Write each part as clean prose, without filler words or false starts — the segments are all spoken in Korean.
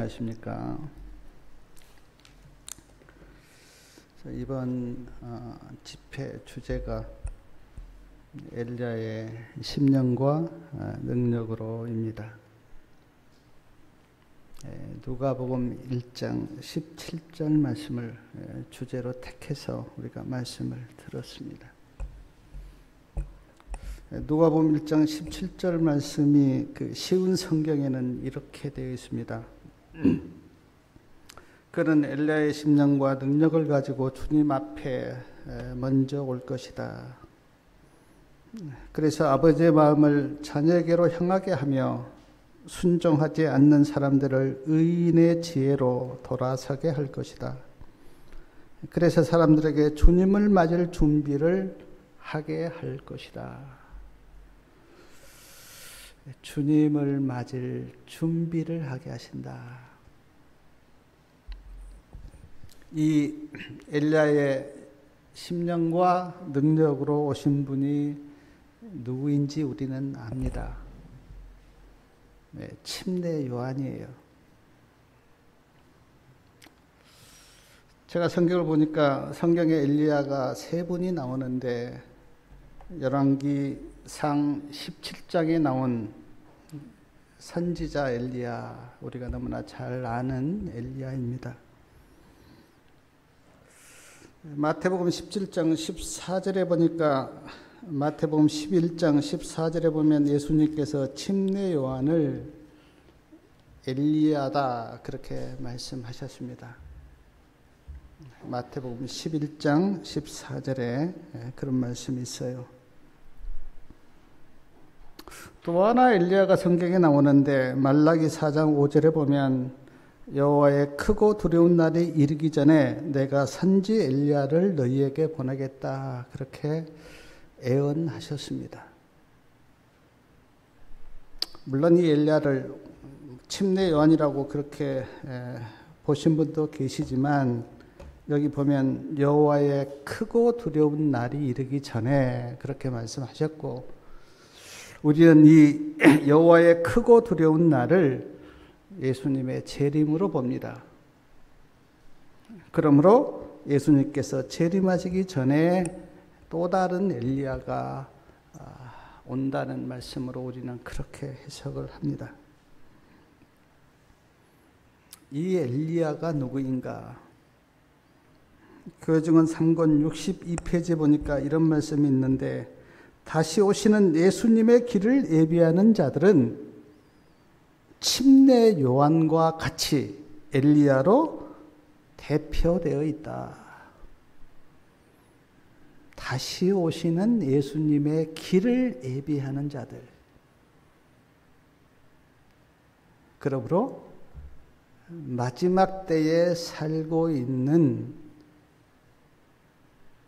안녕하십니까. 이번 집회 주제가 엘리야의 심령과 능력으로입니다. 누가복음 1장 17절 말씀을 주제로 택해서 우리가 말씀을 들었습니다. 누가복음 1장 17절 말씀이 그 쉬운 성경에는 이렇게 되어 있습니다. 그는 엘리야의 심령과 능력을 가지고 주님 앞에 먼저 올 것이다. 그래서 아버지의 마음을 자녀에게로 향하게 하며 순종하지 않는 사람들을 의인의 지혜로 돌아서게 할 것이다. 그래서 사람들에게 주님을 맞을 준비를 하게 할 것이다. 주님을 맞을 준비를 하게 하신다. 이 엘리야의 심령과 능력으로 오신 분이 누구인지 우리는 압니다. 침례 요한이에요. 제가 성경을 보니까 성경에 엘리야가 세 분이 나오는데 열왕기상 17장에 나온 선지자 엘리야, 우리가 너무나 잘 아는 엘리야입니다. 마태복음 17장 14절에 보니까 마태복음 11장 14절에 보면 예수님께서 침례 요한을 엘리야다 그렇게 말씀하셨습니다. 마태복음 11장 14절에 그런 말씀이 있어요. 또 하나 엘리야가 성경에 나오는데 말라기 4장 5절에 보면 여호와의 크고 두려운 날이 이르기 전에 내가 선지 엘리야를 너희에게 보내겠다 그렇게 예언하셨습니다. 물론 이 엘리야를 침례 요한이라고 그렇게 보신 분도 계시지만 여기 보면 여호와의 크고 두려운 날이 이르기 전에 그렇게 말씀하셨고, 우리는 이 여호와의 크고 두려운 날을 예수님의 재림으로 봅니다. 그러므로 예수님께서 재림하시기 전에 또 다른 엘리야가 온다는 말씀으로 우리는 그렇게 해석을 합니다. 이 엘리야가 누구인가? 교회증언 3권 62페이지에 보니까 이런 말씀이 있는데, 다시 오시는 예수님의 길을 예비하는 자들은 침례 요한과 같이 엘리야로 대표되어 있다. 다시 오시는 예수님의 길을 예비하는 자들. 그러므로 마지막 때에 살고 있는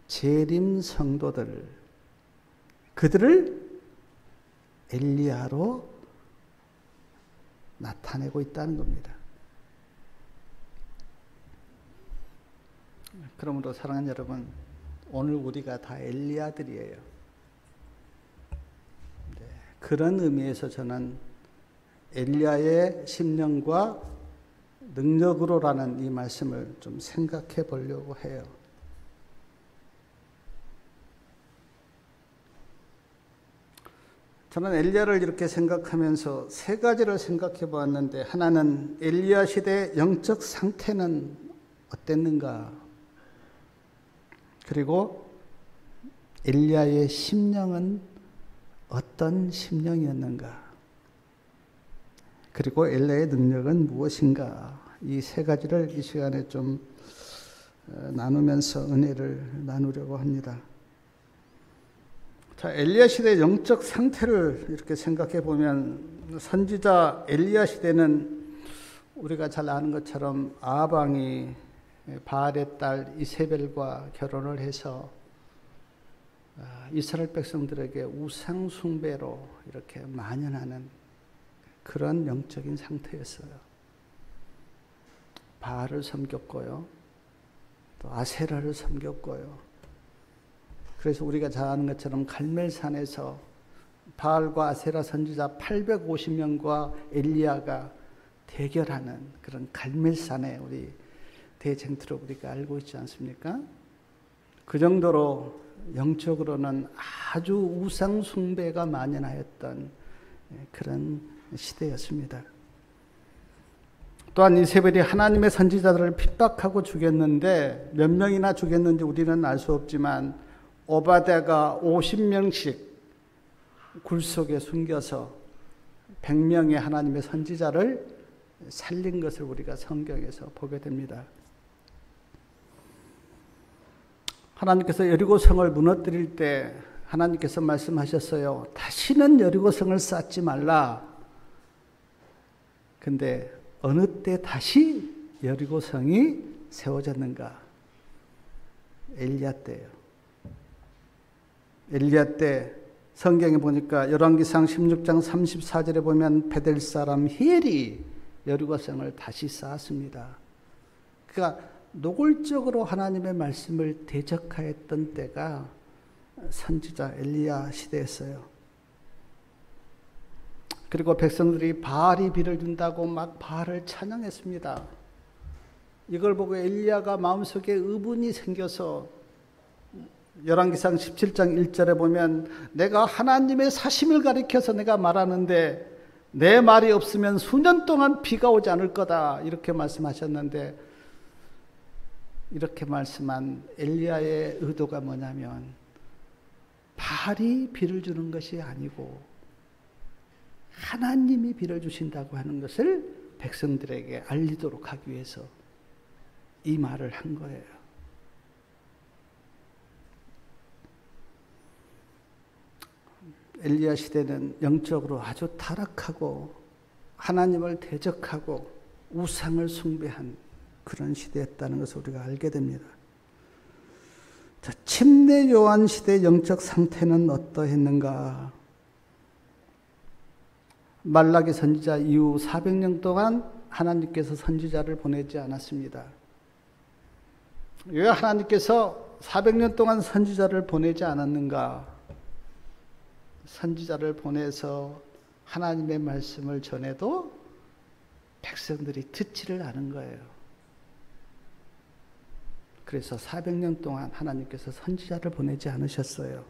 재림 성도들, 그들을 엘리야로 나타내고 있다는 겁니다. 그러므로 사랑하는 여러분, 오늘 우리가 다 엘리야들이에요. 그런 의미에서 저는 엘리야의 심령과 능력으로라는 이 말씀을 좀 생각해 보려고 해요. 저는 엘리야를 이렇게 생각하면서 세 가지를 생각해 보았는데, 하나는 엘리야 시대의 영적 상태는 어땠는가? 그리고 엘리야의 심령은 어떤 심령이었는가? 그리고 엘리야의 능력은 무엇인가? 이 세 가지를 이 시간에 좀 나누면서 은혜를 나누려고 합니다. 자, 엘리야 시대의 영적 상태를 이렇게 생각해 보면, 선지자 엘리야 시대는 우리가 잘 아는 것처럼 아합 왕이 바알의 딸 이세벨과 결혼을 해서 이스라엘 백성들에게 우상 숭배로 이렇게 만연하는 그런 영적인 상태였어요. 바알을 섬겼고요, 또 아세라를 섬겼고요. 그래서 우리가 잘 아는 것처럼 갈멜산에서 바알과 아세라 선지자 850명과 엘리야가 대결하는 그런 갈멜산의 우리 대쟁투로 우리가 알고 있지 않습니까? 그 정도로 영적으로는 아주 우상 숭배가 만연하였던 그런 시대였습니다. 또한 이세벨이 하나님의 선지자들을 핍박하고 죽였는데 몇 명이나 죽였는지 우리는 알 수 없지만 오바댜가 50명씩 굴 속에 숨겨서 100명의 하나님의 선지자를 살린 것을 우리가 성경에서 보게 됩니다. 하나님께서 여리고성을 무너뜨릴 때 하나님께서 말씀하셨어요. 다시는 여리고성을 쌓지 말라. 근데 어느 때 다시 여리고성이 세워졌는가? 엘리야 때예요. 엘리야 때 성경에 보니까 열왕기상 16장 34절에 보면 베델 사람 히엘이 여리고성을 다시 쌓았습니다. 그러니까 노골적으로 하나님의 말씀을 대적하였던 때가 선지자 엘리야 시대였어요. 그리고 백성들이 바알이 비를 준다고 막 바알을 찬양했습니다. 이걸 보고 엘리야가 마음속에 의문이 생겨서 열왕기상 17장 1절에 보면 내가 하나님의 사심을 가리켜서 내가 말하는데 내 말이 없으면 수년 동안 비가 오지 않을 거다 이렇게 말씀하셨는데 이렇게 말씀한 엘리야의 의도가 뭐냐면 바알이 비를 주는 것이 아니고 하나님이 비를 주신다고 하는 것을 백성들에게 알리도록 하기 위해서 이 말을 한 거예요. 엘리야 시대는 영적으로 아주 타락하고 하나님을 대적하고 우상을 숭배한 그런 시대였다는 것을 우리가 알게 됩니다. 자, 침례 요한 시대의 영적 상태는 어떠했는가? 말라기 선지자 이후 400년 동안 하나님께서 선지자를 보내지 않았습니다. 왜 하나님께서 400년 동안 선지자를 보내지 않았는가? 선지자를 보내서 하나님의 말씀을 전해도 백성들이 듣지를 않은 거예요. 그래서 400년 동안 하나님께서 선지자를 보내지 않으셨어요.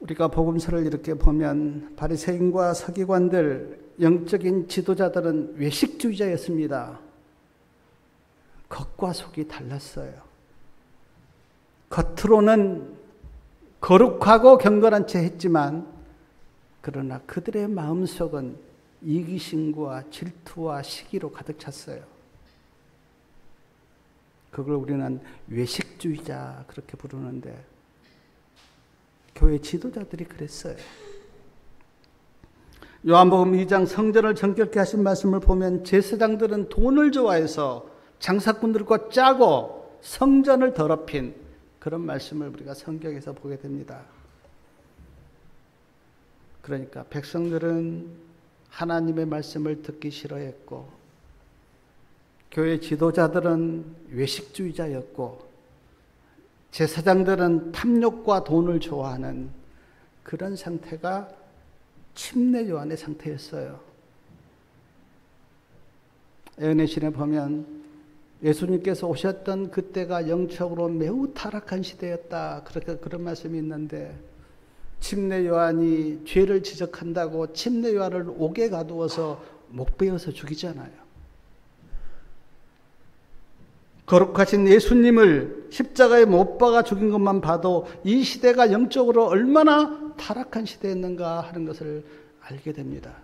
우리가 복음서를 이렇게 보면 바리새인과 서기관들, 영적인 지도자들은 외식주의자였습니다. 겉과 속이 달랐어요. 겉으로는 거룩하고 경건한 채 했지만 그러나 그들의 마음속은 이기심과 질투와 시기로 가득 찼어요. 그걸 우리는 외식주의자 그렇게 부르는데 교회 지도자들이 그랬어요. 요한복음 2장 성전을 정결케 하신 말씀을 보면 제사장들은 돈을 좋아해서 장사꾼들과 짜고 성전을 더럽힌 그런 말씀을 우리가 성경에서 보게 됩니다. 그러니까 백성들은 하나님의 말씀을 듣기 싫어했고 교회 지도자들은 외식주의자였고 제사장들은 탐욕과 돈을 좋아하는 그런 상태가 침례 요한의 상태였어요. 예언의 신에 보면 예수님께서 오셨던 그때가 영적으로 매우 타락한 시대였다. 그렇게 그런 말씀이 있는데 침례 요한이 죄를 지적한다고 침례 요한을 옥에 가두어서 목 베어서 죽이잖아요. 거룩하신 예수님을 십자가에 못 박아 죽인 것만 봐도 이 시대가 영적으로 얼마나 타락한 시대였는가 하는 것을 알게 됩니다.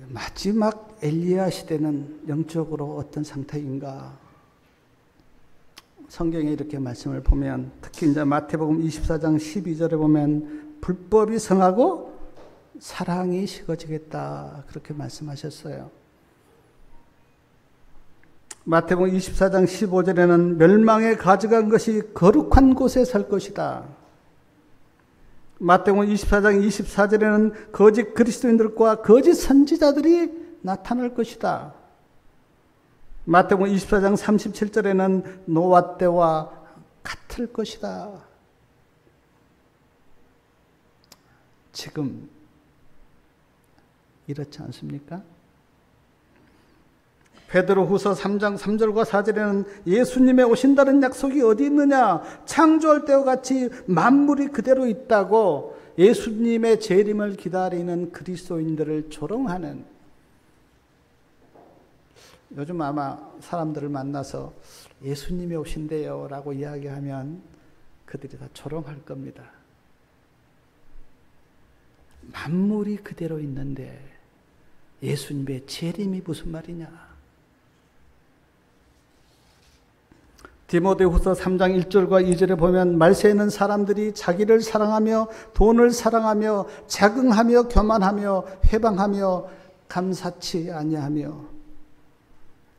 마지막 엘리야 시대는 영적으로 어떤 상태인가? 성경에 이렇게 말씀을 보면 특히 이제 마태복음 24장 12절에 보면 불법이 성하고 사랑이 식어지겠다 그렇게 말씀하셨어요. 마태복음 24장 15절에는 멸망에 가져간 것이 거룩한 곳에 살 것이다. 마태복음 24장 24절에는 거짓 그리스도인들과 거짓 선지자들이 나타날 것이다. 마태복음 24장 37절에는 노아 때와 같을 것이다. 지금 이렇지 않습니까? 베드로후서 3장 3절과 4절에는 예수님의 오신다는 약속이 어디 있느냐? 창조할 때와 같이 만물이 그대로 있다고 예수님의 재림을 기다리는 그리스도인들을 조롱하는, 요즘 아마 사람들을 만나서 예수님이 오신대요 라고 이야기하면 그들이 다 조롱할 겁니다. 만물이 그대로 있는데 예수님의 재림이 무슨 말이냐? 디모데후서 3장 1절과 2절에 보면 말세에는 사람들이 자기를 사랑하며 돈을 사랑하며 자긍하며 교만하며 회방하며 감사치 아니하며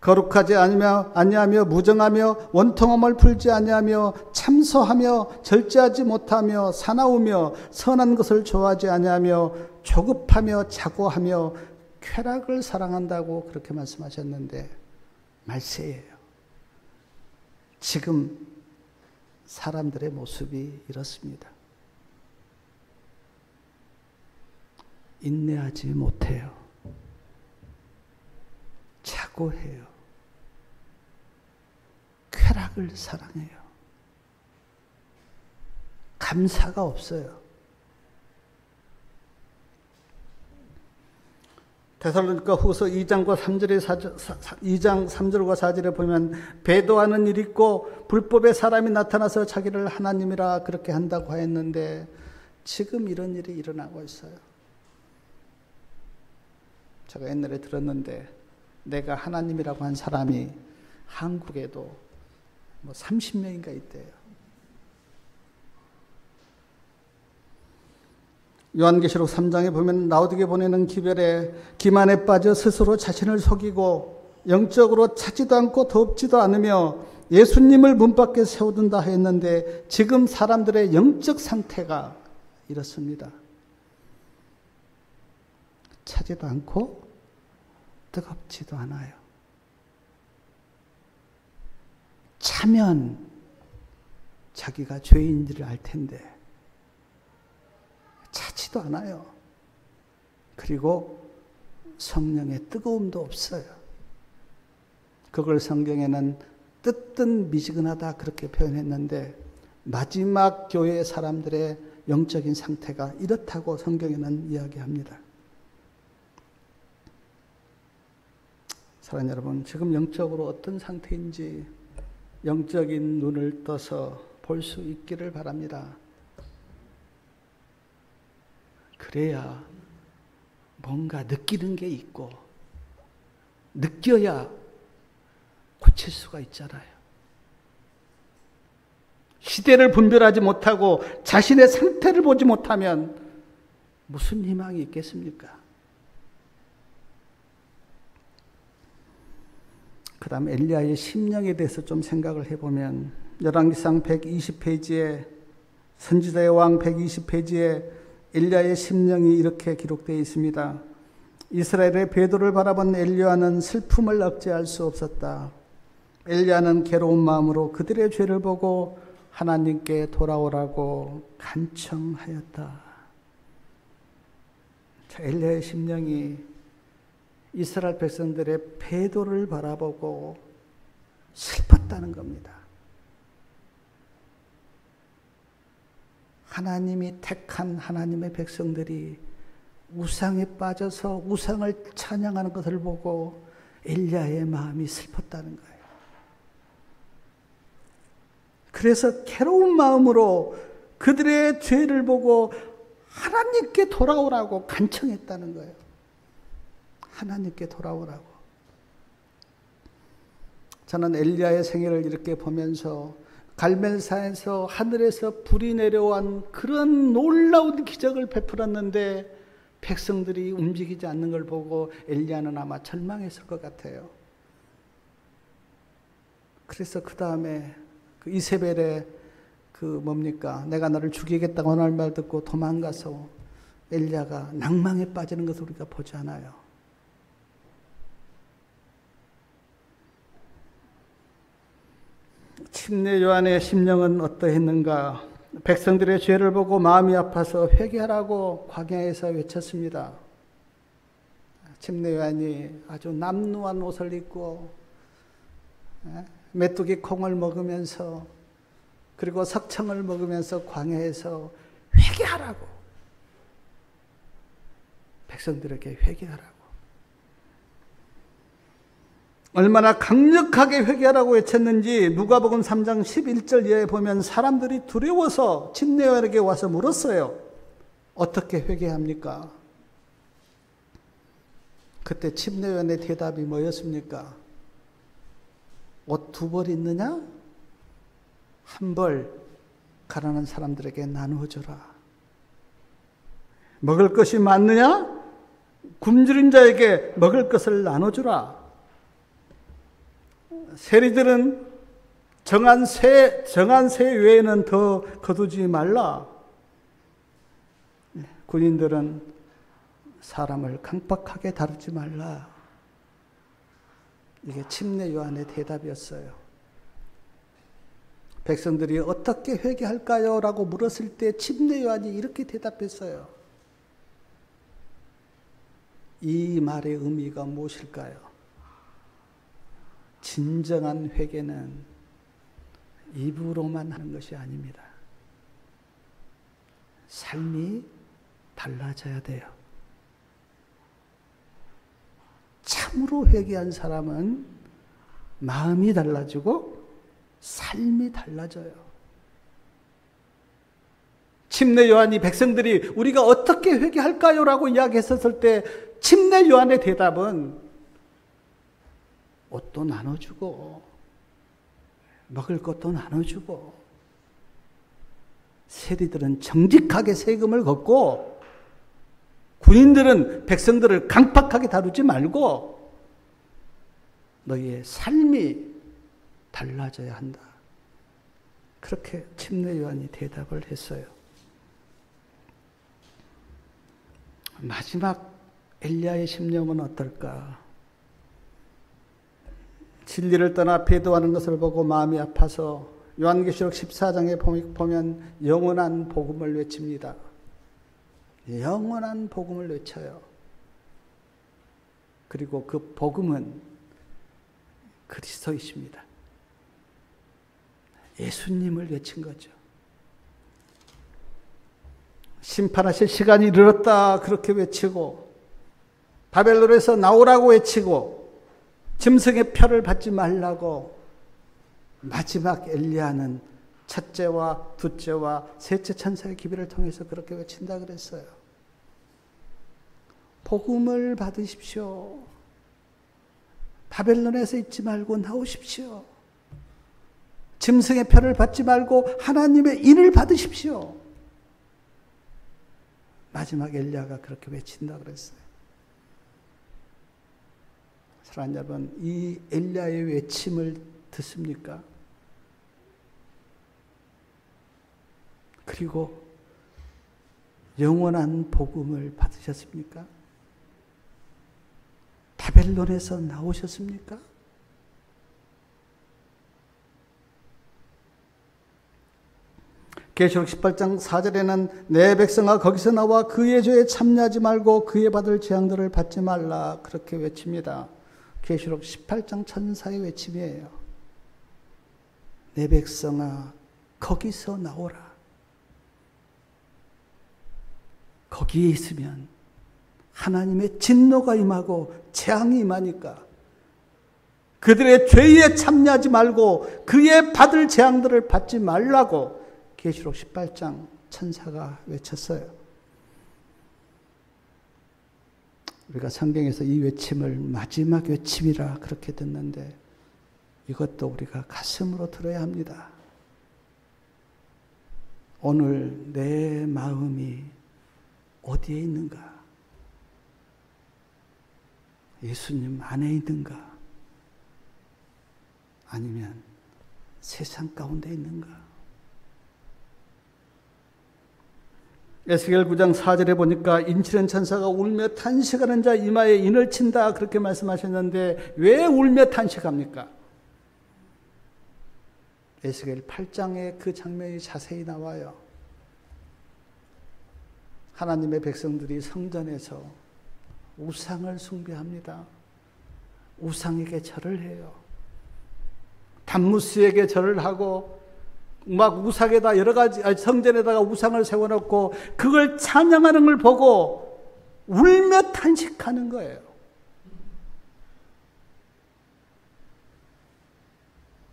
거룩하지 아니하며 무정하며 원통함을 풀지 아니하며 참소하며 절제하지 못하며 사나우며 선한 것을 좋아하지 아니하며 조급하며 자고하며 쾌락을 사랑한다고 그렇게 말씀하셨는데 말세예요. 지금 사람들의 모습이 이렇습니다. 인내하지 못해요. 자고해요. 쾌락을 사랑해요. 감사가 없어요. 데살로니가 후서 2장 3절과 4절에 보면 배도하는 일이 있고 불법의 사람이 나타나서 자기를 하나님이라 그렇게 한다고 하였는데 지금 이런 일이 일어나고 있어요. 제가 옛날에 들었는데 내가 하나님이라고 한 사람이 한국에도 30명인가 있대요. 요한계시록 3장에 보면 라오디게 보내는 기만에 빠져 스스로 자신을 속이고 영적으로 차지도 않고 덥지도 않으며 예수님을 문 밖에 세워둔다 했는데 지금 사람들의 영적 상태가 이렇습니다. 차지도 않고 뜨겁지도 않아요. 차면 자기가 죄인지를 알 텐데 차지도 않아요. 그리고 성령의 뜨거움도 없어요. 그걸 성경에는 뜨뜻미지근하다 그렇게 표현했는데 마지막 교회의 사람들의 영적인 상태가 이렇다고 성경에는 이야기합니다. 사랑하는 여러분, 지금 영적으로 어떤 상태인지 영적인 눈을 떠서 볼 수 있기를 바랍니다. 그래야 뭔가 느끼는 게 있고 느껴야 고칠 수가 있잖아요. 시대를 분별하지 못하고 자신의 상태를 보지 못하면 무슨 희망이 있겠습니까? 그 다음 엘리야의 심령에 대해서 좀 생각을 해보면 열왕기상 120페이지에 선지자의 왕 120페이지에 엘리야의 심령이 이렇게 기록되어 있습니다. 이스라엘의 배도를 바라본 엘리야는 슬픔을 억제할 수 없었다. 엘리야는 괴로운 마음으로 그들의 죄를 보고 하나님께 돌아오라고 간청하였다. 엘리야의 심령이 이스라엘 백성들의 배도를 바라보고 슬펐다는 겁니다. 하나님이 택한 하나님의 백성들이 우상에 빠져서 우상을 찬양하는 것을 보고 엘리야의 마음이 슬펐다는 거예요. 그래서 괴로운 마음으로 그들의 죄를 보고 하나님께 돌아오라고 간청했다는 거예요. 하나님께 돌아오라고. 저는 엘리야의 생애를 이렇게 보면서 갈멜산에서 하늘에서 불이 내려온 그런 놀라운 기적을 베풀었는데 백성들이 움직이지 않는 걸 보고 엘리야는 아마 절망했을 것 같아요. 그래서 그 다음에 그 이세벨의 내가 너를 죽이겠다고 하는 말 듣고 도망가서 엘리야가 낭망에 빠지는 것을 우리가 보지 않아요. 침례 요한의 심령은 어떠했는가? 백성들의 죄를 보고 마음이 아파서 회개하라고 광야에서 외쳤습니다. 침례요한이 아주 남루한 옷을 입고 메뚜기 콩을 먹으면서 그리고 석청을 먹으면서 광야에서 회개하라고, 백성들에게 회개하라고, 얼마나 강력하게 회개하라고 외쳤는지 누가복음 3장 11절 이하에 보면 사람들이 두려워서 침례요한에게 와서 물었어요. 어떻게 회개합니까? 그때 침례요한의 대답이 뭐였습니까? 옷 2벌 있느냐? 1벌 가난한 사람들에게 나누어 주라. 먹을 것이 많느냐? 굶주린 자에게 먹을 것을 나눠주라. 세리들은 정한 새 외에는 더 거두지 말라. 군인들은 사람을 강박하게 다루지 말라. 이게 침례요한의 대답이었어요. 백성들이 어떻게 회개할까요? 라고 물었을 때 침례요한이 이렇게 대답했어요. 이 말의 의미가 무엇일까요? 진정한 회개는 입으로만 하는 것이 아닙니다. 삶이 달라져야 돼요. 참으로 회개한 사람은 마음이 달라지고 삶이 달라져요. 침례요한이 백성들이 우리가 어떻게 회개할까요? 라고 이야기했었을 때 침례요한의 대답은 옷도 나눠주고 먹을 것도 나눠주고, 세리들은 정직하게 세금을 걷고 군인들은 백성들을 강팍하게 다루지 말고 너희의 삶이 달라져야 한다. 그렇게 침례요한이 대답을 했어요. 마지막 엘리야의 심령은 어떨까? 진리를 떠나 배도하는 것을 보고 마음이 아파서 요한계시록 14장에 보면 영원한 복음을 외칩니다. 영원한 복음을 외쳐요. 그리고 그 복음은 그리스도이십니다. 예수님을 외친 거죠. 심판하실 시간이 이르렀다 그렇게 외치고, 바벨론에서 나오라고 외치고, 짐승의 표를 받지 말라고, 마지막 엘리야는 첫째와 둘째와 셋째 천사의 기별을 통해서 그렇게 외친다 그랬어요. 복음을 받으십시오. 바벨론에서 있지 말고 나오십시오. 짐승의 표를 받지 말고 하나님의 인을 받으십시오. 마지막 엘리야가 그렇게 외친다 그랬어요. 사랑하는 여러분, 이 엘리야의 외침을 듣습니까? 그리고 영원한 복음을 받으셨습니까? 바벨론에서 나오셨습니까? 계시록 18장 4절에는 내 백성아 거기서 나와 그의 죄에 참여하지 말고 그의 받을 재앙들을 받지 말라 그렇게 외칩니다. 계시록 18장 천사의 외침이에요. 내 백성아 거기서 나오라. 거기에 있으면 하나님의 진노가 임하고 재앙이 임하니까 그들의 죄에 참여하지 말고 그의 받을 재앙들을 받지 말라고 계시록 18장 천사가 외쳤어요. 우리가 성경에서 이 외침을 마지막 외침이라 그렇게 듣는데 이것도 우리가 가슴으로 들어야 합니다. 오늘 내 마음이 어디에 있는가? 예수님 안에 있는가? 아니면 세상 가운데 있는가? 에스겔 9장 4절에 보니까 인치는 천사가 울며 탄식하는 자 이마에 인을 친다 그렇게 말씀하셨는데 왜 울며 탄식합니까? 에스겔 8장에 그 장면이 자세히 나와요. 하나님의 백성들이 성전에서 우상을 숭배합니다. 우상에게 절을 해요. 담무스에게 절을 하고 막 우상에다 여러 가지 성전에다가 우상을 세워놓고 그걸 찬양하는 걸 보고 울며 탄식하는 거예요.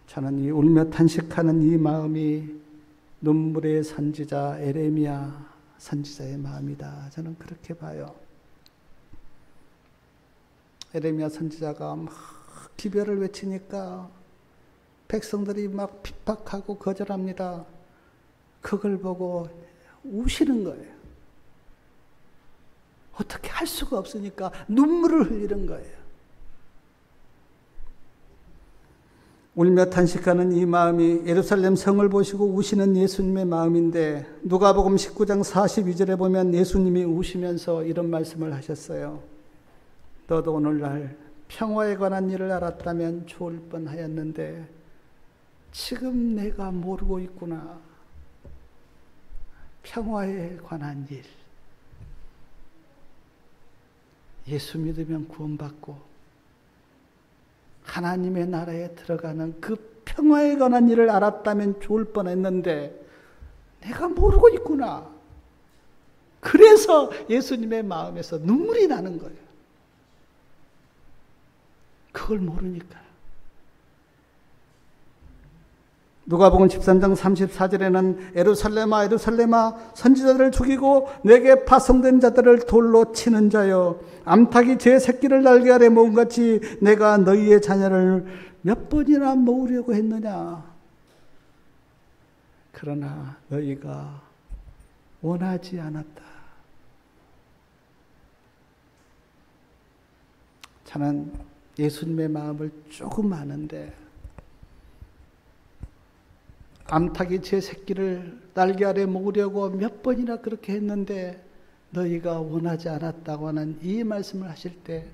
저는 이 울며 탄식하는 이 마음이 눈물의 선지자 에레미야 선지자의 마음이다. 저는 그렇게 봐요. 에레미야 선지자가 막 기별을 외치니까 백성들이 막 핍박하고 거절합니다. 그걸 보고 우시는 거예요. 어떻게 할 수가 없으니까 눈물을 흘리는 거예요. 울며 탄식하는 이 마음이 예루살렘 성을 보시고 우시는 예수님의 마음인데 누가복음 19장 42절에 보면 예수님이 우시면서 이런 말씀을 하셨어요. 너도 오늘날 평화에 관한 일을 알았다면 좋을 뻔하였는데 지금 내가 모르고 있구나. 평화에 관한 일. 예수 믿으면 구원받고 하나님의 나라에 들어가는 그 평화에 관한 일을 알았다면 좋을 뻔했는데 내가 모르고 있구나. 그래서 예수님의 마음에서 눈물이 나는 거예요. 그걸 모르니까. 누가복음 13장 34절에는 예루살렘아 예루살렘아 선지자들을 죽이고 내게 파송된 자들을 돌로 치는 자여 암탉이 제 새끼를 날개 아래 모은 같이 내가 너희의 자녀를 몇 번이나 모으려고 했느냐. 그러나 너희가 원하지 않았다. 저는 예수님의 마음을 조금 아는데 암탉이 제 새끼를 날개 아래 모으려고 몇 번이나 그렇게 했는데 너희가 원하지 않았다고 하는 이 말씀을 하실 때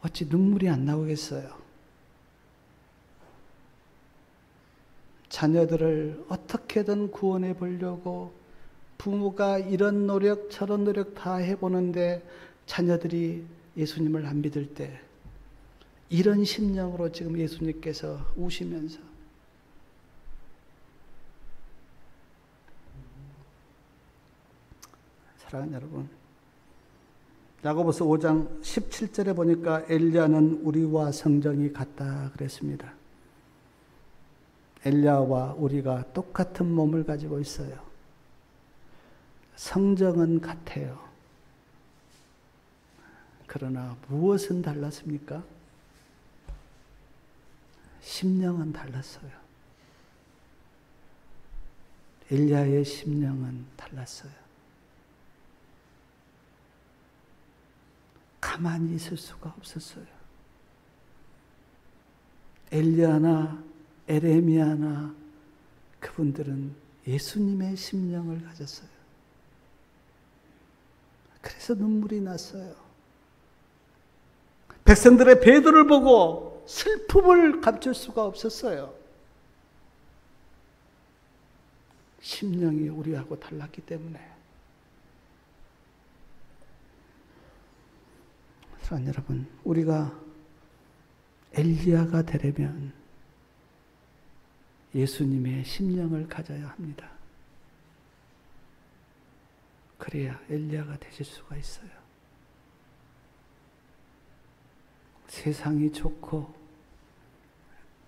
어찌 눈물이 안 나오겠어요? 자녀들을 어떻게든 구원해 보려고 부모가 이런 노력 저런 노력 다 해보는데 자녀들이 예수님을 안 믿을 때 이런 심령으로 지금 예수님께서 우시면서 사랑하는 여러분, 야고보서 5장 17절에 보니까 엘리야는 우리와 성정이 같다 그랬습니다. 엘리야와 우리가 똑같은 몸을 가지고 있어요. 성정은 같아요. 그러나 무엇은 달랐습니까? 심령은 달랐어요. 엘리야의 심령은 달랐어요. 가만히 있을 수가 없었어요. 엘리야나 에레미야나 그분들은 예수님의 심령을 가졌어요. 그래서 눈물이 났어요. 백성들의 배도를 보고 슬픔을 감출 수가 없었어요. 심령이 우리하고 달랐기 때문에. 사랑하는 여러분, 우리가 엘리야가 되려면 예수님의 심령을 가져야 합니다. 그래야 엘리야가 되실 수가 있어요. 세상이 좋고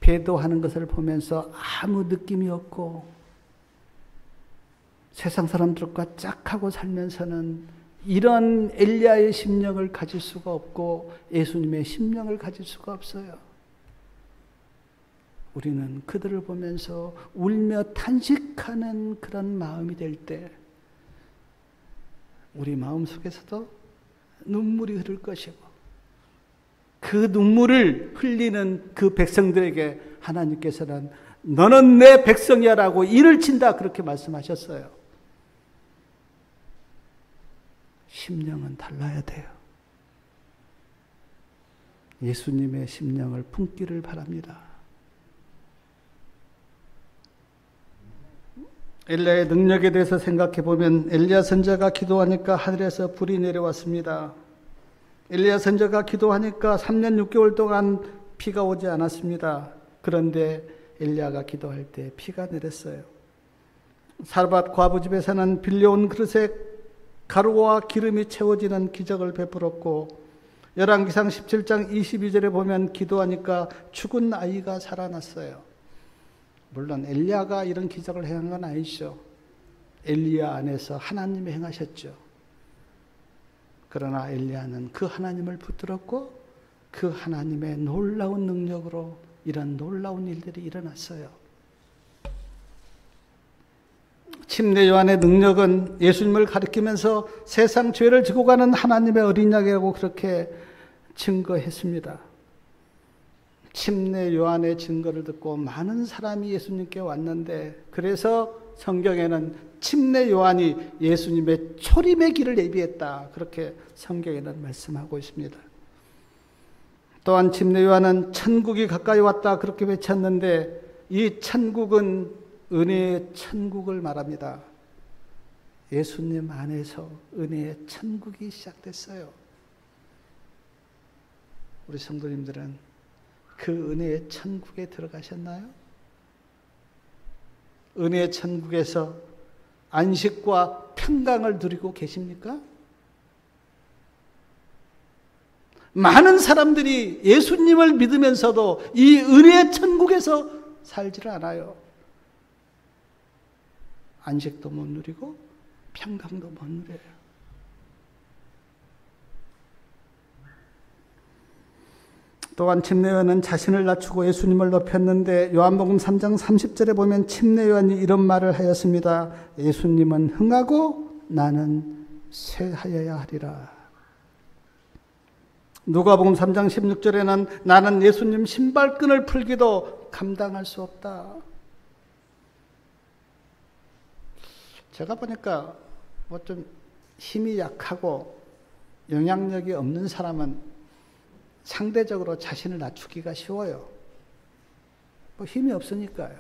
배도하는 것을 보면서 아무 느낌이 없고 세상 사람들과 짝하고 살면서는 이런 엘리야의 심령을 가질 수가 없고 예수님의 심령을 가질 수가 없어요. 우리는 그들을 보면서 울며 탄식하는 그런 마음이 될 때 우리 마음속에서도 눈물이 흐를 것이고 그 눈물을 흘리는 그 백성들에게 하나님께서는 너는 내 백성이야 라고 일을 친다 그렇게 말씀하셨어요. 심령은 달라야 돼요. 예수님의 심령을 품기를 바랍니다. 엘리야의 능력에 대해서 생각해 보면 엘리야 선지자가 기도하니까 하늘에서 불이 내려왔습니다. 엘리야 선지자가 기도하니까 3년 6개월 동안 비가 오지 않았습니다. 그런데 엘리야가 기도할 때 비가 내렸어요. 사르밧 과부 집에서는 빌려온 그릇에 가루와 기름이 채워지는 기적을 베풀었고, 열왕기상 17장 22절에 보면 기도하니까 죽은 아이가 살아났어요. 물론 엘리야가 이런 기적을 행한 건 아니죠. 엘리야 안에서 하나님이 행하셨죠. 그러나 엘리야는 그 하나님을 붙들었고 그 하나님의 놀라운 능력으로 이런 놀라운 일들이 일어났어요. 침례 요한의 능력은 예수님을 가리키면서 세상 죄를 지고 가는 하나님의 어린 양이라고 그렇게 증거했습니다. 침례 요한의 증거를 듣고 많은 사람이 예수님께 왔는데, 그래서 성경에는 침례 요한이 예수님의 초림의 길을 예비했다, 그렇게 성경에는 말씀하고 있습니다. 또한 침례 요한은 천국이 가까이 왔다 그렇게 외쳤는데, 이 천국은 은혜의 천국을 말합니다. 예수님 안에서 은혜의 천국이 시작됐어요. 우리 성도님들은 그 은혜의 천국에 들어가셨나요? 은혜의 천국에서 안식과 평강을 누리고 계십니까? 많은 사람들이 예수님을 믿으면서도 이 은혜의 천국에서 살지를 않아요. 안식도 못 누리고 평강도 못 누려요. 또한 침례 요한은 자신을 낮추고 예수님을 높였는데, 요한복음 3장 30절에 보면 침례 요한이 이런 말을 하였습니다. 예수님은 흥하고 나는 쇠하여야 하리라. 누가복음 3장 16절에는 나는 예수님 신발끈을 풀기도 감당할 수 없다. 제가 보니까 뭐 좀 힘이 약하고 영향력이 없는 사람은 상대적으로 자신을 낮추기가 쉬워요. 뭐 힘이 없으니까요.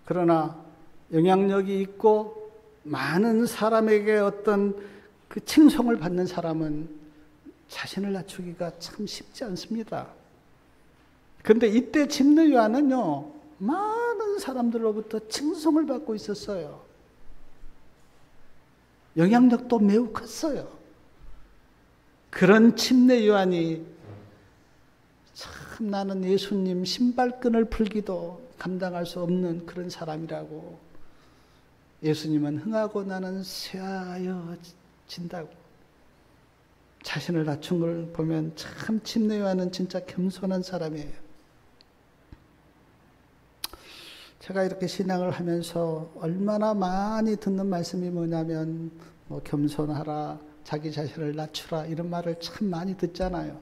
그러나 영향력이 있고 많은 사람에게 어떤 그 칭송을 받는 사람은 자신을 낮추기가 참 쉽지 않습니다. 그런데 이때 침례 요한은요, 많은 사람들로부터 칭송을 받고 있었어요. 영향력도 매우 컸어요. 그런 침례 요한이 참 나는 예수님 신발끈을 풀기도 감당할 수 없는 그런 사람이라고, 예수님은 흥하고 나는 쇠하여진다고 자신을 낮춘 걸 보면 참 침례 요한은 진짜 겸손한 사람이에요. 제가 이렇게 신앙을 하면서 얼마나 많이 듣는 말씀이 뭐냐면, 뭐 겸손하라, 자기 자신을 낮추라, 이런 말을 참 많이 듣잖아요.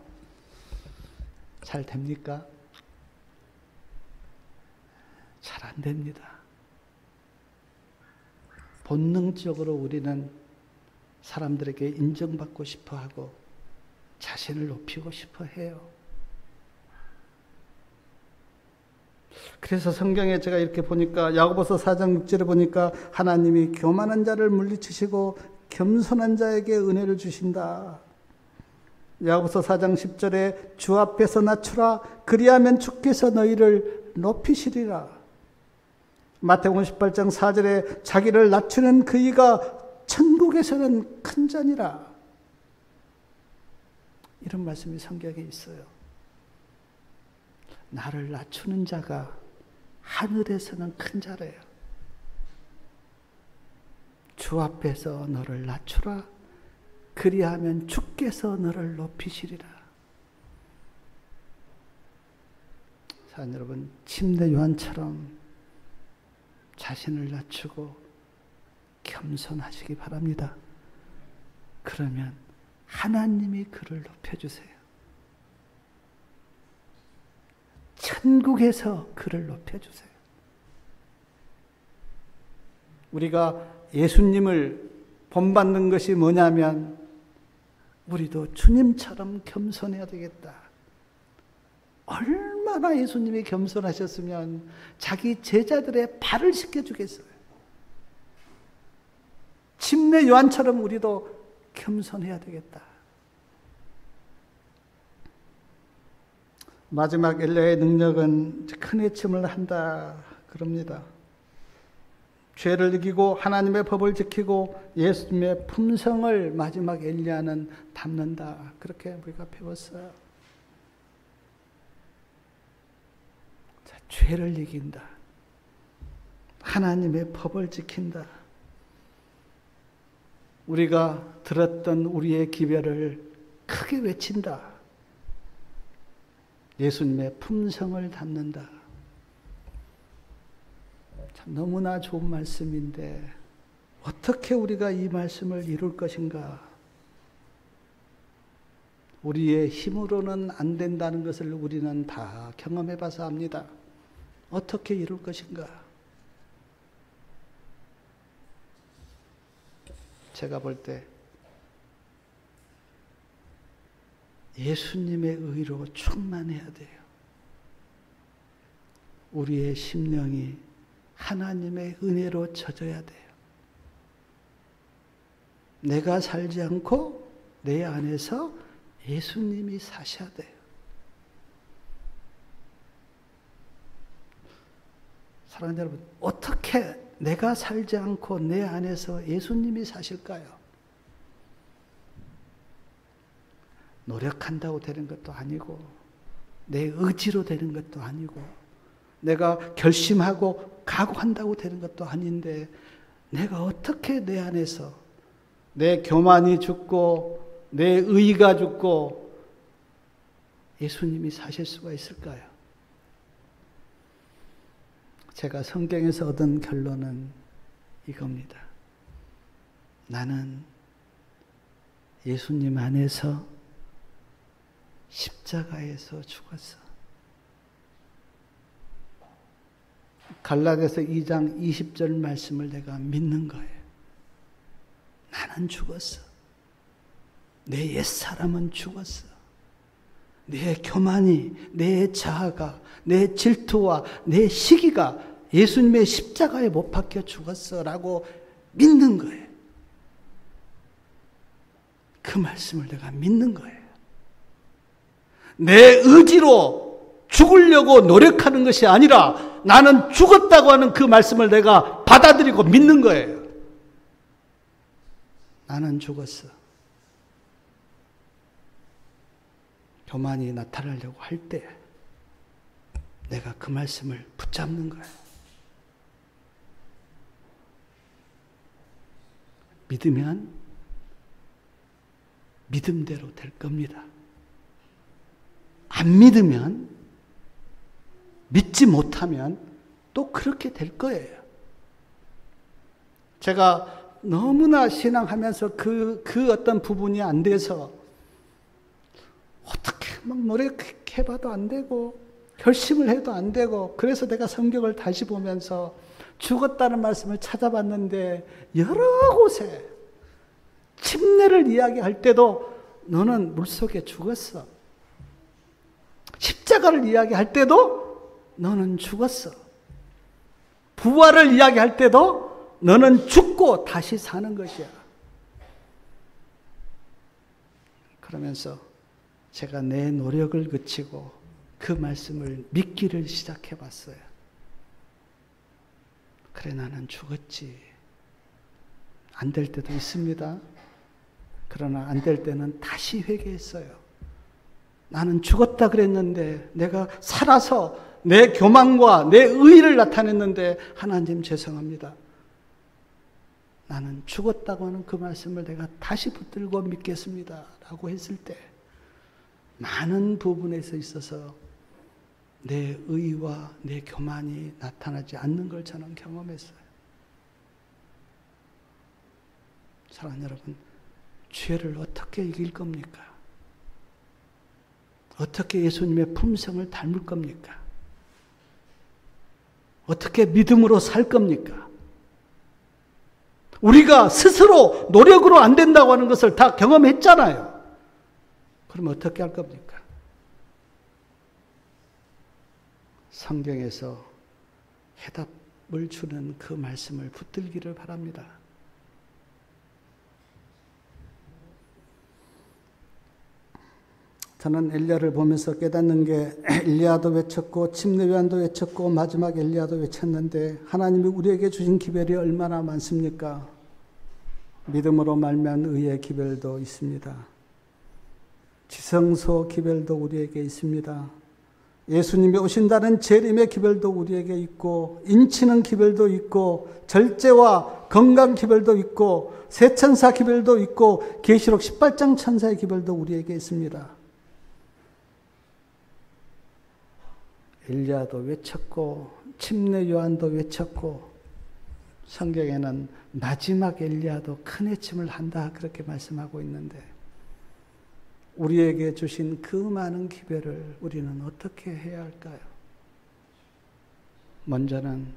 잘 됩니까? 잘 안 됩니다. 본능적으로 우리는 사람들에게 인정받고 싶어 하고 자신을 높이고 싶어 해요. 그래서 성경에 제가 이렇게 보니까, 야고보서 4장 6절에 보니까 하나님이 교만한 자를 물리치시고 겸손한 자에게 은혜를 주신다. 야고보서 4장 10절에 주 앞에서 낮추라, 그리하면 주께서 너희를 높이시리라. 마태복음 18장 4절에 자기를 낮추는 그이가 천국에서는 큰 자니라. 이런 말씀이 성경에 있어요. 나를 낮추는 자가 하늘에서는 큰 자래요. 주 앞에서 너를 낮추라, 그리하면 주께서 너를 높이시리라. 사랑 여러분, 침례 요한처럼 자신을 낮추고 겸손하시기 바랍니다. 그러면 하나님이 그를 높여주세요. 천국에서 그를 높여주세요. 우리가 예수님을 본받는 것이 뭐냐면, 우리도 주님처럼 겸손해야 되겠다. 얼마나 예수님이 겸손하셨으면 자기 제자들의 발을 씻겨주겠어요. 침례 요한처럼 우리도 겸손해야 되겠다. 마지막 엘리야의 능력은 큰 외침을 한다 그럽니다. 죄를 이기고 하나님의 법을 지키고 예수님의 품성을 마지막 엘리야는 담는다. 그렇게 우리가 배웠어요. 자, 죄를 이긴다. 하나님의 법을 지킨다. 우리가 들었던 우리의 기별을 크게 외친다. 예수님의 품성을 담는다. 참 너무나 좋은 말씀인데 어떻게 우리가 이 말씀을 이룰 것인가? 우리의 힘으로는 안 된다는 것을 우리는 다 경험해 봐서 압니다. 어떻게 이룰 것인가? 제가 볼 때 예수님의 의로 충만해야 돼요. 우리의 심령이 하나님의 은혜로 젖어야 돼요. 내가 살지 않고 내 안에서 예수님이 사셔야 돼요. 사랑하는 여러분, 어떻게 내가 살지 않고 내 안에서 예수님이 사실까요? 노력한다고 되는 것도 아니고 내 의지로 되는 것도 아니고 내가 결심하고 각오한다고 되는 것도 아닌데 내가 어떻게 내 안에서 내 교만이 죽고 내 의의가 죽고 예수님이 사실 수가 있을까요? 제가 성경에서 얻은 결론은 이겁니다. 나는 예수님 안에서 십자가에서 죽었어. 갈라디아서 2장 20절 말씀을 내가 믿는 거예요. 나는 죽었어. 내 옛사람은 죽었어. 내 교만이, 내 자아가, 내 질투와 내 시기가 예수님의 십자가에 못 박혀 죽었어 라고 믿는 거예요. 그 말씀을 내가 믿는 거예요. 내 의지로 죽으려고 노력하는 것이 아니라 나는 죽었다고 하는 그 말씀을 내가 받아들이고 믿는 거예요. 나는 죽었어. 교만이 나타나려고 할 때 내가 그 말씀을 붙잡는 거예요. 믿으면 믿음대로 될 겁니다. 안 믿으면, 믿지 못하면 또 그렇게 될 거예요. 제가 너무나 신앙하면서 그 어떤 부분이 안 돼서 어떻게 막 노력해봐도 안 되고 결심을 해도 안 되고 그래서 내가 성경을 다시 보면서 죽었다는 말씀을 찾아봤는데 여러 곳에 침례를 이야기할 때도 너는 물속에 죽었어. 십자가를 이야기할 때도 너는 죽었어. 부활을 이야기할 때도 너는 죽고 다시 사는 것이야. 그러면서 제가 내 노력을 그치고 그 말씀을 믿기를 시작해 봤어요. 그래, 나는 죽었지. 안 될 때도 있습니다. 그러나 안 될 때는 다시 회개했어요. 나는 죽었다 그랬는데 내가 살아서 내 교만과 내 의의를 나타냈는데 하나님 죄송합니다. 나는 죽었다고 하는 그 말씀을 내가 다시 붙들고 믿겠습니다. 라고 했을 때 많은 부분에서 있어서 내 의의와 내 교만이 나타나지 않는 걸 저는 경험했어요. 사랑하는 여러분, 죄를 어떻게 이길 겁니까? 어떻게 예수님의 품성을 닮을 겁니까? 어떻게 믿음으로 살 겁니까? 우리가 스스로 노력으로 안 된다고 하는 것을 다 경험했잖아요. 그럼 어떻게 할 겁니까? 성경에서 해답을 주는 그 말씀을 붙들기를 바랍니다. 저는 엘리야를 보면서 깨닫는 게 엘리야도 외쳤고 침례 요한도 외쳤고 마지막 엘리야도 외쳤는데 하나님이 우리에게 주신 기별이 얼마나 많습니까? 믿음으로 말미암은 의의 기별도 있습니다. 지성소 기별도 우리에게 있습니다. 예수님이 오신다는 재림의 기별도 우리에게 있고 인치는 기별도 있고 절제와 건강 기별도 있고 세천사 기별도 있고 계시록 18장 천사의 기별도 우리에게 있습니다. 엘리야도 외쳤고 침례 요한도 외쳤고 성경에는 마지막 엘리야도 큰 외침을 한다 그렇게 말씀하고 있는데 우리에게 주신 그 많은 기별을 우리는 어떻게 해야 할까요? 먼저는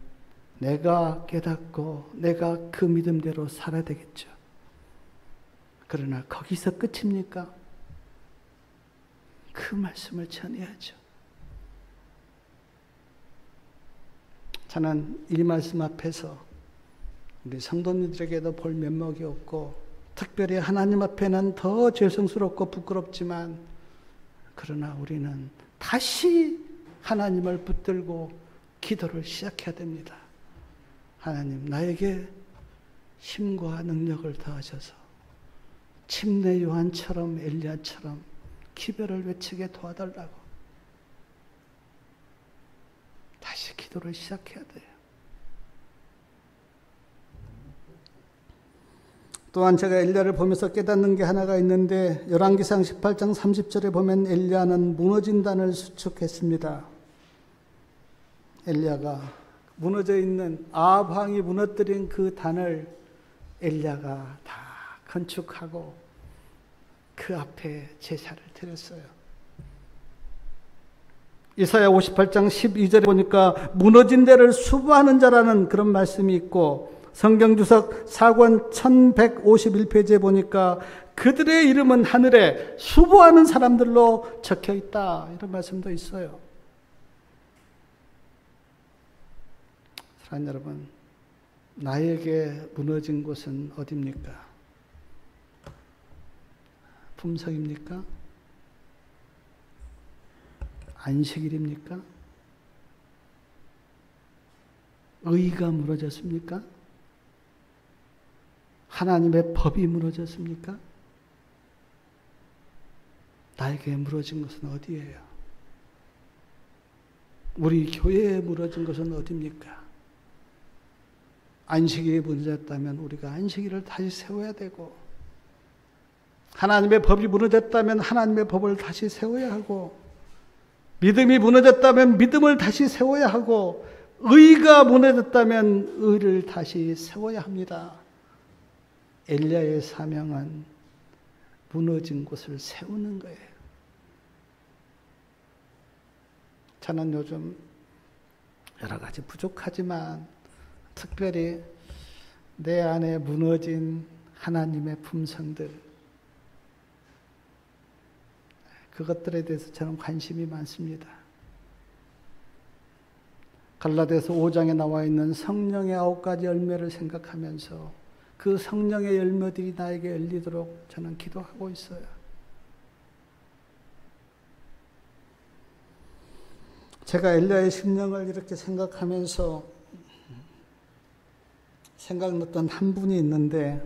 내가 깨닫고 내가 그 믿음대로 살아야 되겠죠. 그러나 거기서 끝입니까? 그 말씀을 전해야죠. 저는 이 말씀 앞에서 우리 성도님들에게도 볼 면목이 없고 특별히 하나님 앞에는 더 죄성스럽고 부끄럽지만 그러나 우리는 다시 하나님을 붙들고 기도를 시작해야 됩니다. 하나님 나에게 힘과 능력을 더하셔서 침례 요한처럼 엘리야처럼 기별을 외치게 도와달라고 다시 기도를 시작해야 돼요. 또한 제가 엘리야를 보면서 깨닫는 게 하나가 있는데 열왕기상 18장 30절에 보면 엘리야는 무너진 단을 수축했습니다. 엘리야가 무너져 있는 아합 왕이 무너뜨린 그 단을 엘리야가 다 건축하고 그 앞에 제사를 드렸어요. 이사야 58장 12절에 보니까 무너진 데를 수부하는 자라는 그런 말씀이 있고 성경주석 4권 1151페이지에 보니까 그들의 이름은 하늘에 수고하는 사람들로 적혀 있다 이런 말씀도 있어요. 사랑하는 여러분, 나에게 무너진 곳은 어디입니까? 품성입니까? 안식일입니까? 의가 무너졌습니까? 하나님의 법이 무너졌습니까? 나에게 무너진 것은 어디예요? 우리 교회에 무너진 것은 어디입니까? 안식일이 무너졌다면 우리가 안식일을 다시 세워야 되고 하나님의 법이 무너졌다면 하나님의 법을 다시 세워야 하고 믿음이 무너졌다면 믿음을 다시 세워야 하고 의가 무너졌다면 의를 다시 세워야 합니다. 엘리야의 사명은 무너진 곳을 세우는 거예요. 저는 요즘 여러 가지 부족하지만 특별히 내 안에 무너진 하나님의 품성들 그것들에 대해서 저는 관심이 많습니다. 갈라디아서 5장에 나와 있는 성령의 9가지 열매를 생각하면서 그 성령의 열매들이 나에게 열리도록 저는 기도하고 있어요. 제가 엘리야의 심령을 이렇게 생각하면서 생각났던 한 분이 있는데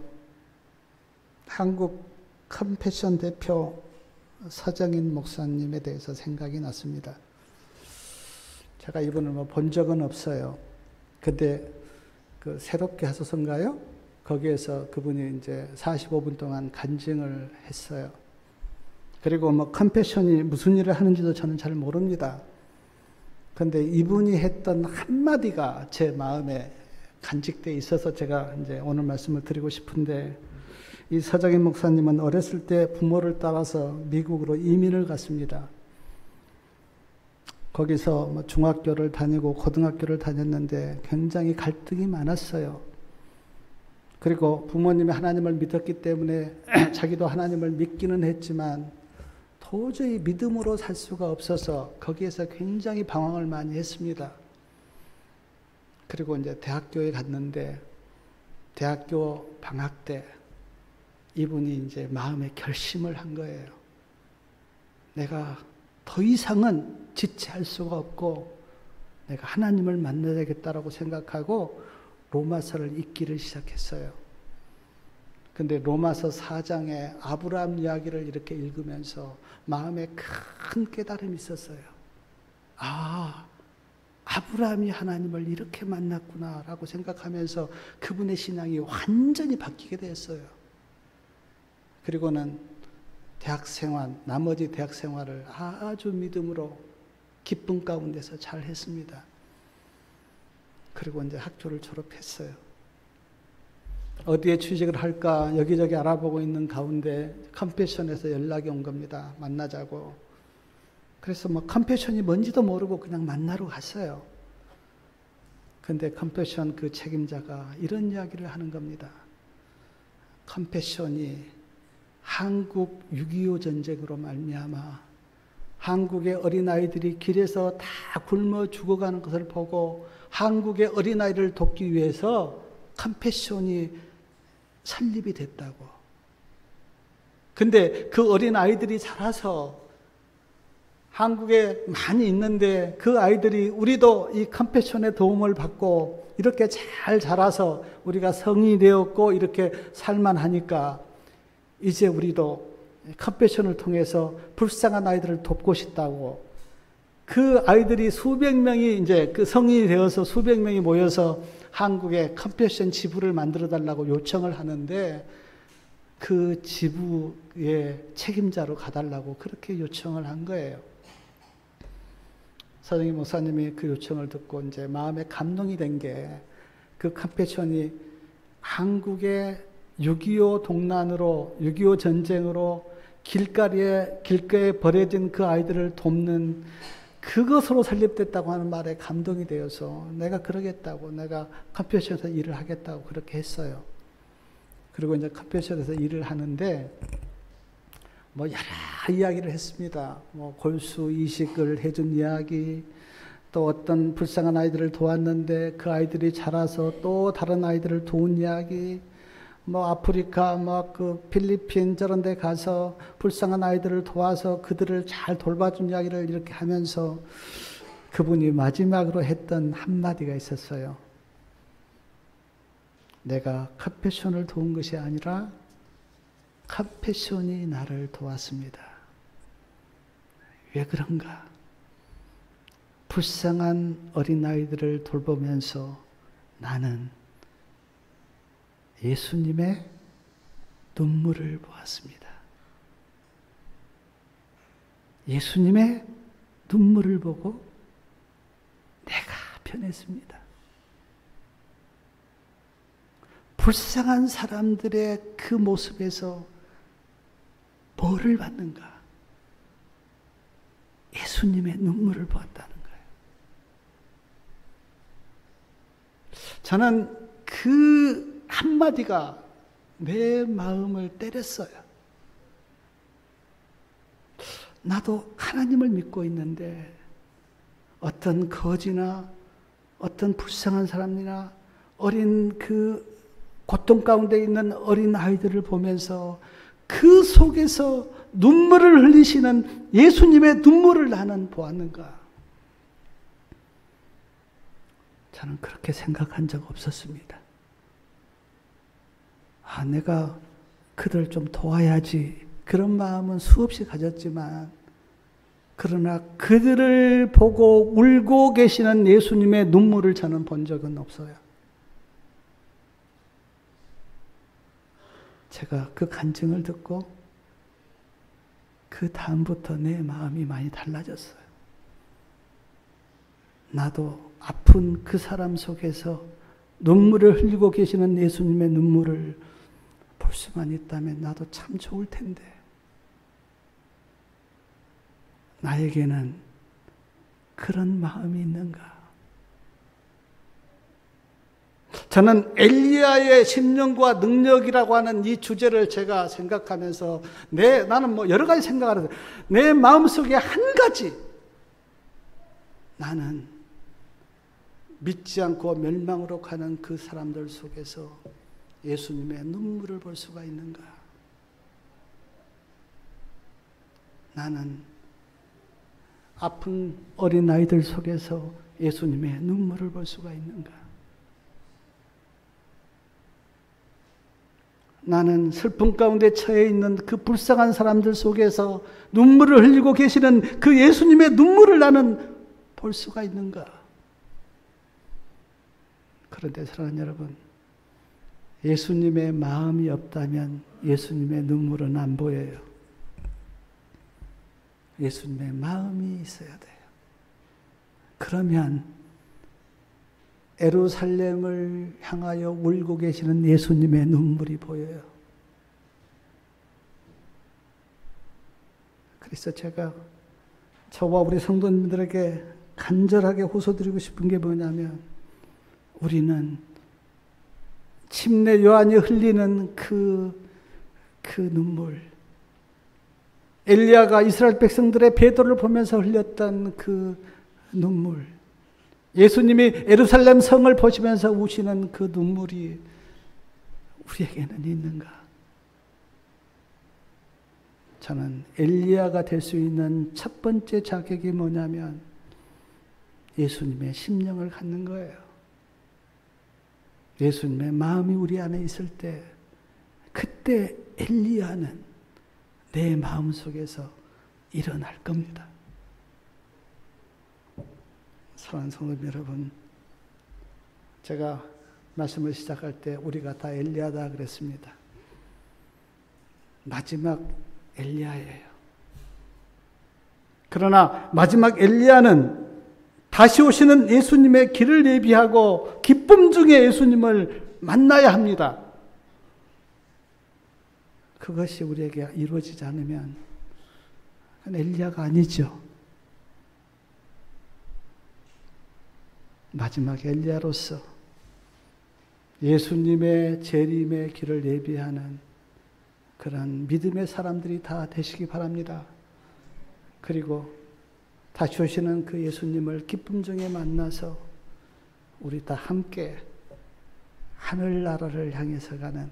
한국 컴패션 대표 서정인 목사님에 대해서 생각이 났습니다. 제가 이분을 본 적은 없어요. 근데 그 새롭게 하소서인가요? 거기에서 그분이 이제 45분 동안 간증을 했어요. 그리고 컴패션이 무슨 일을 하는지도 저는 잘 모릅니다. 근데 이분이 했던 한마디가 제 마음에 간직되어 있어서 제가 이제 오늘 말씀을 드리고 싶은데 이 서정인 목사님은 어렸을 때 부모를 따라서 미국으로 이민을 갔습니다. 거기서 중학교를 다니고 고등학교를 다녔는데 굉장히 갈등이 많았어요. 그리고 부모님이 하나님을 믿었기 때문에 자기도 하나님을 믿기는 했지만 도저히 믿음으로 살 수가 없어서 거기에서 굉장히 방황을 많이 했습니다. 그리고 이제 대학교에 갔는데 대학교 방학 때 이분이 이제 마음에 결심을 한 거예요. 내가 더 이상은 지체할 수가 없고 내가 하나님을 만나야겠다라고 생각하고 로마서를 읽기를 시작했어요. 근데 로마서 4장에 아브라함 이야기를 이렇게 읽으면서 마음에 큰 깨달음이 있었어요. 아, 아브라함이 하나님을 이렇게 만났구나라고 생각하면서 그분의 신앙이 완전히 바뀌게 되었어요. 그리고는 나머지 대학 생활을 아주 믿음으로 기쁨 가운데서 잘 했습니다. 그리고 이제 학교를 졸업했어요. 어디에 취직을 할까 여기저기 알아보고 있는 가운데 컴패션에서 연락이 온 겁니다. 만나자고. 그래서 컴패션이 뭔지도 모르고 그냥 만나러 갔어요. 근데 컴패션 그 책임자가 이런 이야기를 하는 겁니다. 컴패션이 한국 6.25 전쟁으로 말미암아 한국의 어린아이들이 길에서 다 굶어 죽어가는 것을 보고 한국의 어린아이를 돕기 위해서 컴패션이 설립이 됐다고. 근데 그 어린아이들이 자라서 한국에 많이 있는데 그 아이들이 우리도 이 컴패션의 도움을 받고 이렇게 잘 자라서 우리가 성인이 되었고 이렇게 살만하니까 이제 우리도 컴패션을 통해서 불쌍한 아이들을 돕고 싶다고. 그 아이들이 수백 명이 이제 그 성인이 되어서 수백 명이 모여서 한국에 컴패션 지부를 만들어 달라고 요청을 하는데 그 지부의 책임자로 가달라고 그렇게 요청을 한 거예요. 서정희 목사님이 그 요청을 듣고 이제 마음에 감동이 된 게 그 컴패션이 한국의 6.25 동란으로 6.25 전쟁으로 길가에 버려진 그 아이들을 돕는 그것으로 설립됐다고 하는 말에 감동이 되어서 내가 그러겠다고, 내가 컴패션에서 일을 하겠다고 그렇게 했어요. 그리고 이제 컴패션에서 일을 하는데 여러 이야기를 했습니다. 골수 이식을 해준 이야기, 또 어떤 불쌍한 아이들을 도왔는데 그 아이들이 자라서 또 다른 아이들을 도운 이야기, 아프리카, 그 필리핀 저런 데 가서 불쌍한 아이들을 도와서 그들을 잘 돌봐준 이야기를 이렇게 하면서 그분이 마지막으로 했던 한마디가 있었어요. 내가 컴패션을 도운 것이 아니라 컴패션이 나를 도왔습니다. 왜 그런가? 불쌍한 어린아이들을 돌보면서 나는 예수님의 눈물을 보았습니다. 예수님의 눈물을 보고 내가 변했습니다. 불쌍한 사람들의 그 모습에서 뭐를 받는가? 예수님의 눈물을 보았다는 거예요. 저는 그 한마디가 내 마음을 때렸어요. 나도 하나님을 믿고 있는데 어떤 거지나 어떤 불쌍한 사람이나 어린 그 고통 가운데 있는 어린 아이들을 보면서 그 속에서 눈물을 흘리시는 예수님의 눈물을 나는 보았는가? 저는 그렇게 생각한 적 없었습니다. 내가 그들 좀 도와야지. 그런 마음은 수없이 가졌지만, 그러나 그들을 보고 울고 계시는 예수님의 눈물을 저는 본 적은 없어요. 제가 그 간증을 듣고 그 다음부터 내 마음이 많이 달라졌어요. 나도 아픈 그 사람 속에서 눈물을 흘리고 계시는 예수님의 눈물을 볼 수만 있다면 나도 참 좋을 텐데, 나에게는 그런 마음이 있는가? 저는 엘리야의 심령과 능력이라고 하는 이 주제를 제가 생각하면서 나는 여러 가지 생각을 해요. 내 마음속에 한 가지, 나는 믿지 않고 멸망으로 가는 그 사람들 속에서 예수님의 눈물을 볼 수가 있는가? 나는 아픈 어린아이들 속에서 예수님의 눈물을 볼 수가 있는가? 나는 슬픔 가운데 처해 있는 그 불쌍한 사람들 속에서 눈물을 흘리고 계시는 그 예수님의 눈물을 나는 볼 수가 있는가? 그런데 사랑하는 여러분, 예수님의 마음이 없다면 예수님의 눈물은 안 보여요. 예수님의 마음이 있어야 돼요. 그러면 예루살렘을 향하여 울고 계시는 예수님의 눈물이 보여요. 그래서 제가 저와 우리 성도님들에게 간절하게 호소드리고 싶은 게 뭐냐면, 우리는 침례 요한이 흘리는 그 눈물, 엘리야가 이스라엘 백성들의 배도를 보면서 흘렸던 그 눈물, 예수님이 예루살렘 성을 보시면서 우시는 그 눈물이 우리에게는 있는가? 저는 엘리야가 될 수 있는 첫 번째 자격이 뭐냐면 예수님의 심령을 갖는 거예요. 예수님의 마음이 우리 안에 있을 때, 그때 엘리야는 내 마음속에서 일어날 겁니다. 사랑하는 성도 여러분, 제가 말씀을 시작할 때 우리가 다 엘리야다 그랬습니다. 마지막 엘리야예요. 그러나 마지막 엘리야는 다시 오시는 예수님의 길을 예비하고 기쁨 중에 예수님을 만나야 합니다. 그것이 우리에게 이루어지지 않으면 그건 엘리야가 아니죠. 마지막 엘리야로서 예수님의 재림의 길을 예비하는 그런 믿음의 사람들이 다 되시기 바랍니다. 그리고 다시 오시는 그 예수님을 기쁨 중에 만나서 우리 다 함께 하늘나라를 향해서 가는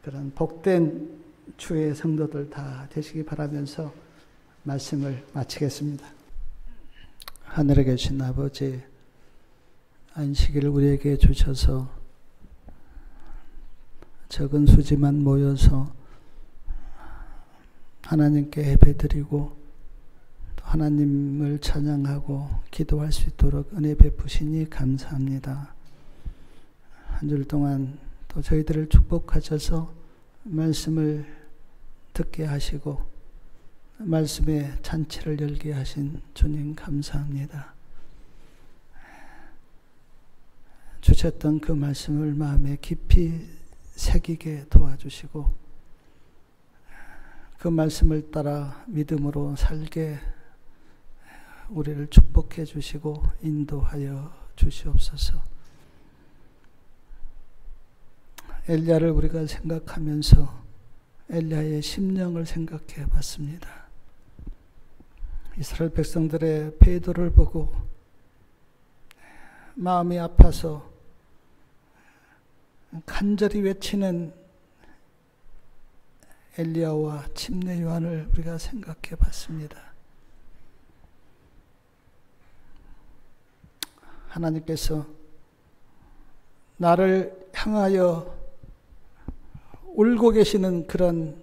그런 복된 주의 성도들 다 되시기 바라면서 말씀을 마치겠습니다. 하늘에 계신 아버지, 안식일 우리에게 주셔서 적은 수지만 모여서 하나님께 예배드리고 또 하나님을 찬양하고 기도할 수 있도록 은혜 베푸시니 감사합니다. 한 주 동안 또 저희들을 축복하셔서 말씀을 듣게 하시고 말씀의 잔치를 열게 하신 주님 감사합니다. 주셨던 그 말씀을 마음에 깊이 새기게 도와주시고 그 말씀을 따라 믿음으로 살게 우리를 축복해 주시고 인도하여 주시옵소서. 엘리야를 우리가 생각하면서 엘리야의 심령을 생각해 봤습니다. 이스라엘 백성들의 배도를 보고 마음이 아파서 간절히 외치는 엘리야와 침례 요한을 우리가 생각해 봤습니다. 하나님께서 나를 향하여 울고 계시는 그런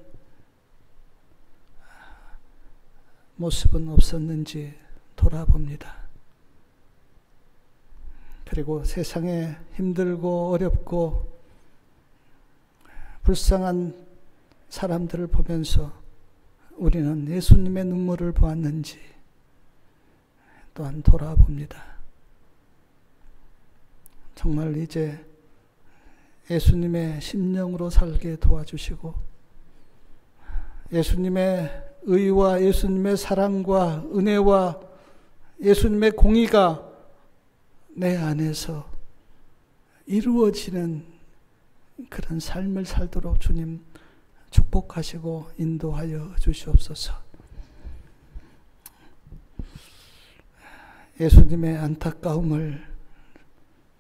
모습은 없었는지 돌아봅니다. 그리고 세상에 힘들고 어렵고 불쌍한 사람들을 보면서 우리는 예수님의 눈물을 보았는지 또한 돌아봅니다. 정말 이제 예수님의 심령으로 살게 도와주시고 예수님의 의와 예수님의 사랑과 은혜와 예수님의 공의가 내 안에서 이루어지는 그런 삶을 살도록 주님 축복하시고 인도하여 주시옵소서. 예수님의 안타까움을,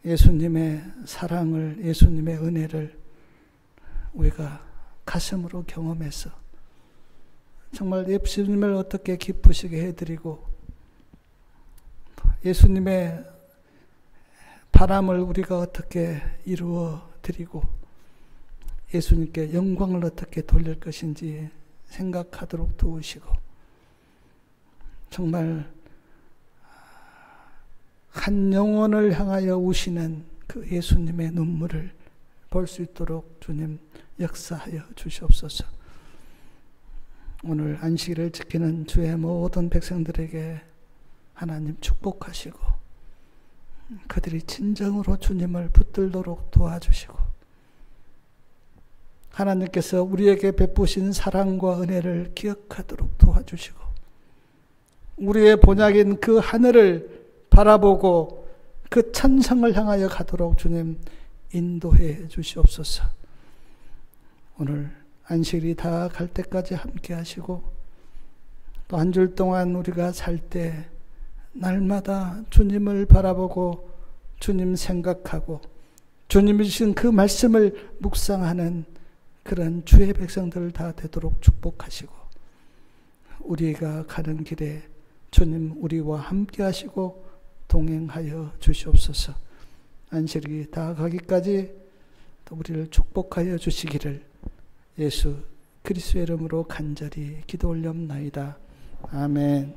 예수님의 사랑을, 예수님의 은혜를 우리가 가슴으로 경험해서 정말 예수님을 어떻게 기쁘시게 해드리고 예수님의 바람을 우리가 어떻게 이루어 드리고 예수님께 영광을 어떻게 돌릴 것인지 생각하도록 도우시고, 정말 한 영혼을 향하여 우시는 그 예수님의 눈물을 볼 수 있도록 주님 역사하여 주시옵소서. 오늘 안식일을 지키는 주의 모든 백성들에게 하나님 축복하시고 그들이 진정으로 주님을 붙들도록 도와주시고, 하나님께서 우리에게 베푸신 사랑과 은혜를 기억하도록 도와주시고, 우리의 본향인 그 하늘을 바라보고 그 천성을 향하여 가도록 주님 인도해 주시옵소서. 오늘 안식일이 다 갈 때까지 함께 하시고, 또 한 줄 동안 우리가 살 때 날마다 주님을 바라보고 주님 생각하고 주님이 주신 그 말씀을 묵상하는 그런 주의 백성들 다 되도록 축복하시고, 우리가 가는 길에 주님 우리와 함께 하시고 동행하여 주시옵소서. 안식일이 다 가기까지 또 우리를 축복하여 주시기를 예수 그리스도의 이름으로 간절히 기도 올렸나이다. 아멘.